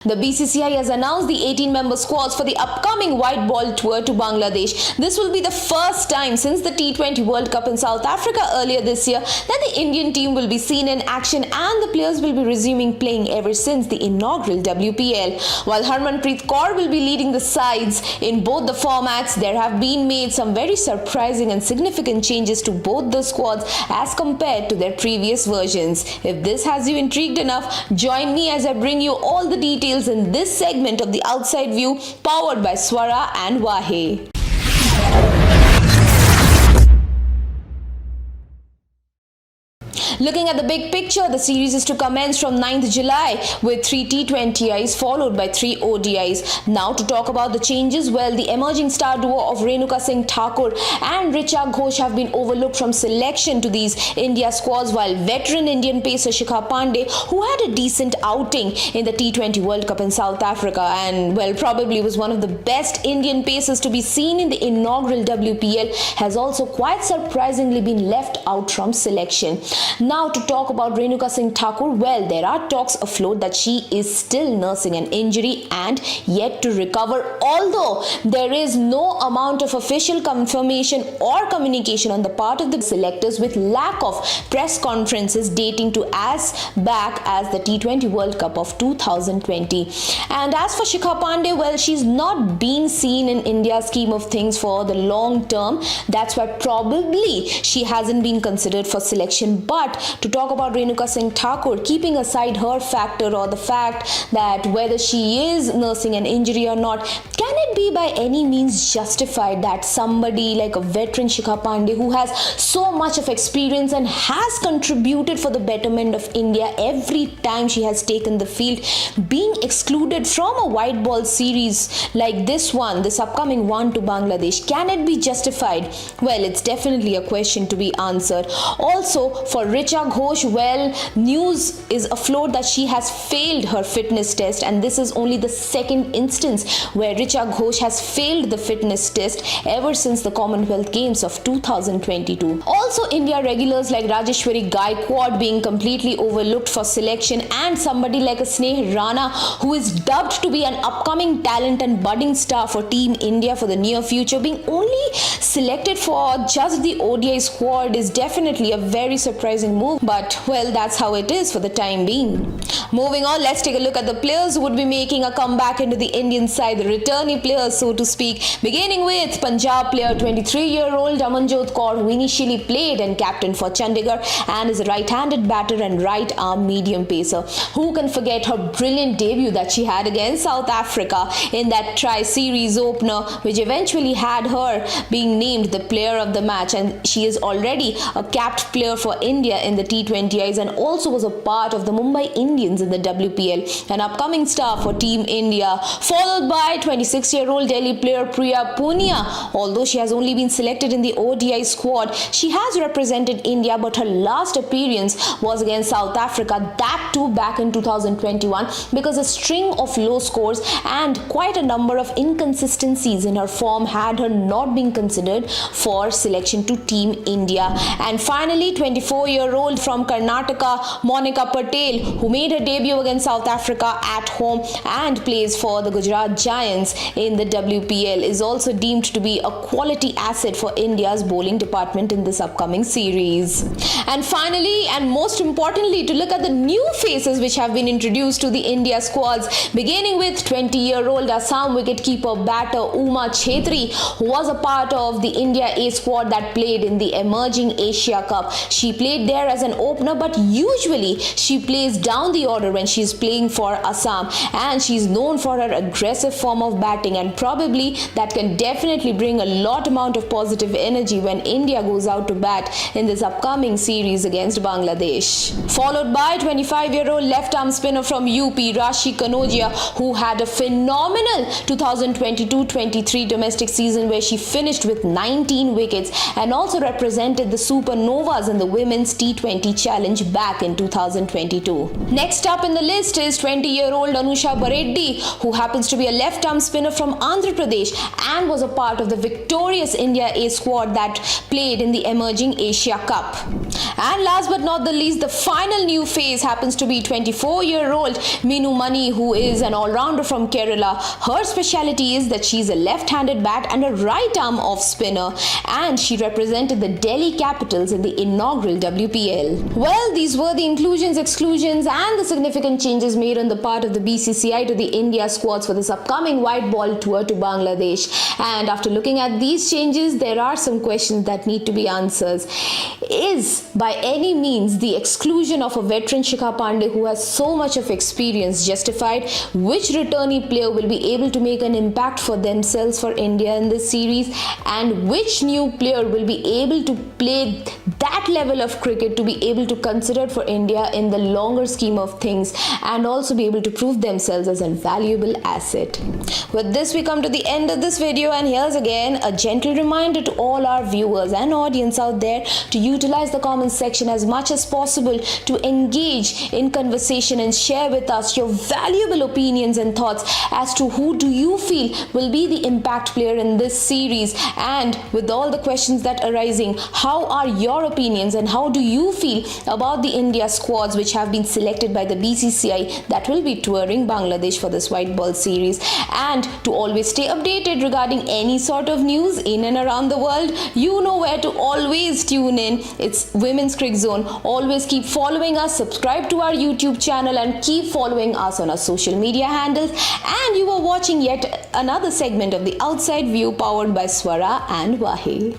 The BCCI has announced the 18-member squads for the upcoming white ball tour to Bangladesh. This will be the first time since the T20 World Cup in South Africa earlier this year that the Indian team will be seen in action, and the players will be resuming playing ever since the inaugural WPL. While Harmanpreet Kaur will be leading the sides in both the formats, there have been made some very surprising and significant changes to both the squads as compared to their previous versions. If this has you intrigued enough, join me as I bring you all the details in this segment of The Outside View, powered by Swara and Wahe. Looking at the big picture, the series is to commence from 9th July with 3 T20Is followed by 3 ODIs. Now to talk about the changes, well, the emerging star duo of Renuka Singh Thakur and Richa Ghosh have been overlooked from selection to these India squads, while veteran Indian pacer Shikha Pandey, who had a decent outing in the T20 World Cup in South Africa and, well, probably was one of the best Indian pacers to be seen in the inaugural WPL, has also quite surprisingly been left out from selection. Now to talk about Renuka Singh Thakur, well, there are talks afloat that she is still nursing an injury and yet to recover, although there is no amount of official confirmation or communication on the part of the selectors, with lack of press conferences dating to as back as the T20 World Cup of 2020. And as for Shikha Pandey, well, she's not being seen in India's scheme of things for the long term. That's why probably she hasn't been considered for selection. But to talk about Renuka Singh Thakur, keeping aside her factor or the fact that whether she is nursing an injury or not, can it be by any means justified that somebody like a veteran Shikha Pandey, who has so much of experience and has contributed for the betterment of India every time she has taken the field, being excluded from a white ball series like this upcoming one to Bangladesh, can it be justified? Well, it's definitely a question to be answered. Also, for Richa Ghosh, well, news is afloat that she has failed her fitness test, and this is only the second instance where Richa Ghosh has failed the fitness test ever since the Commonwealth Games of 2022. Also, India regulars like Rajeshwari Gaikwad being completely overlooked for selection, and somebody like a Sneh Rana, who is dubbed to be an upcoming talent and budding star for Team India for the near future, being only selected for just the ODI squad is definitely a very surprising move, but well, that's how it is for the time being. Moving on, let's take a look at the players who would be making a comeback into the Indian side, the returning players, so to speak, beginning with Punjab player 23-year-old Amanjot Kaur, who initially played and captained for Chandigarh and is a right-handed batter and right-arm medium pacer. Who can forget her brilliant debut that she had against South Africa in that tri-series opener, which eventually had her being named the player of the match, and she is already a capped player for India in the T20Is and also was a part of the Mumbai Indians in the WPL, an upcoming star for Team India, followed by 26-year-old Delhi player Priya Punia. Although she has only been selected in the ODI squad, she has represented India, but her last appearance was against South Africa, that too back in 2021, because a string of low scores and quite a number of inconsistencies in her form had her not being considered for selection to Team India. And finally, 24-year-old from Karnataka, Monica Patel, who made her debut against South Africa at home and plays for the Gujarat Giants in the WPL, is also deemed to be a quality asset for India's bowling department in this upcoming series. And finally, and most importantly, to look at the new faces which have been introduced to the India squads, beginning with 20-year-old Assam wicketkeeper batter Uma Chhetri, who was a part of the India A squad that played in the emerging Asia Cup. She played there as an opener, but usually she plays down the order when she's playing for Assam, and she's known for her aggressive form of batting, and probably that can definitely bring a lot amount of positive energy when India goes out to bat in this upcoming series against Bangladesh. Followed by 25-year-old left-arm spinner from UP, Rashi Kanodia, who had a phenomenal 2022-23 domestic season where she finished with 19 wickets and also represented the Supernovas in the women's T T20 challenge back in 2022. Next up in the list is 20-year-old Anusha Bareddy, who happens to be a left-arm spinner from Andhra Pradesh and was a part of the victorious India A squad that played in the emerging Asia Cup. And last but not the least, the final new face happens to be 24-year-old Meenu Mani, who is an all-rounder from Kerala. Her speciality is that she's a left-handed bat and a right-arm off spinner, and she represented the Delhi Capitals in the inaugural WPL. Well, these were the inclusions, exclusions and the significant changes made on the part of the BCCI to the India squads for this upcoming white ball tour to Bangladesh. And after looking at these changes, there are some questions that need to be answered. Is by any means the exclusion of a veteran Shikha Pandey who has so much of experience justified? Which returnee player will be able to make an impact for themselves for India in this series, and which new player will be able to play that level of cricket to be able to consider for India in the longer scheme of things and also be able to prove themselves as a valuable asset? With this, we come to the end of this video, and here's again a gentle reminder to all our viewers and audience out there to utilize the comment section as much as possible to engage in conversation and share with us your valuable opinions and thoughts as to who do you feel will be the impact player in this series. And with all the questions that are arising, how are your opinions and how do you feel about the India squads which have been selected by the BCCI that will be touring Bangladesh for this white ball series? And to always stay updated regarding any sort of news in and around the world, you know where to always tune in. It's Women's Cricket Zone. Always keep following us, subscribe to our YouTube channel and keep following us on our social media handles. And you are watching yet another segment of the Outside View powered by Swara and Wahi.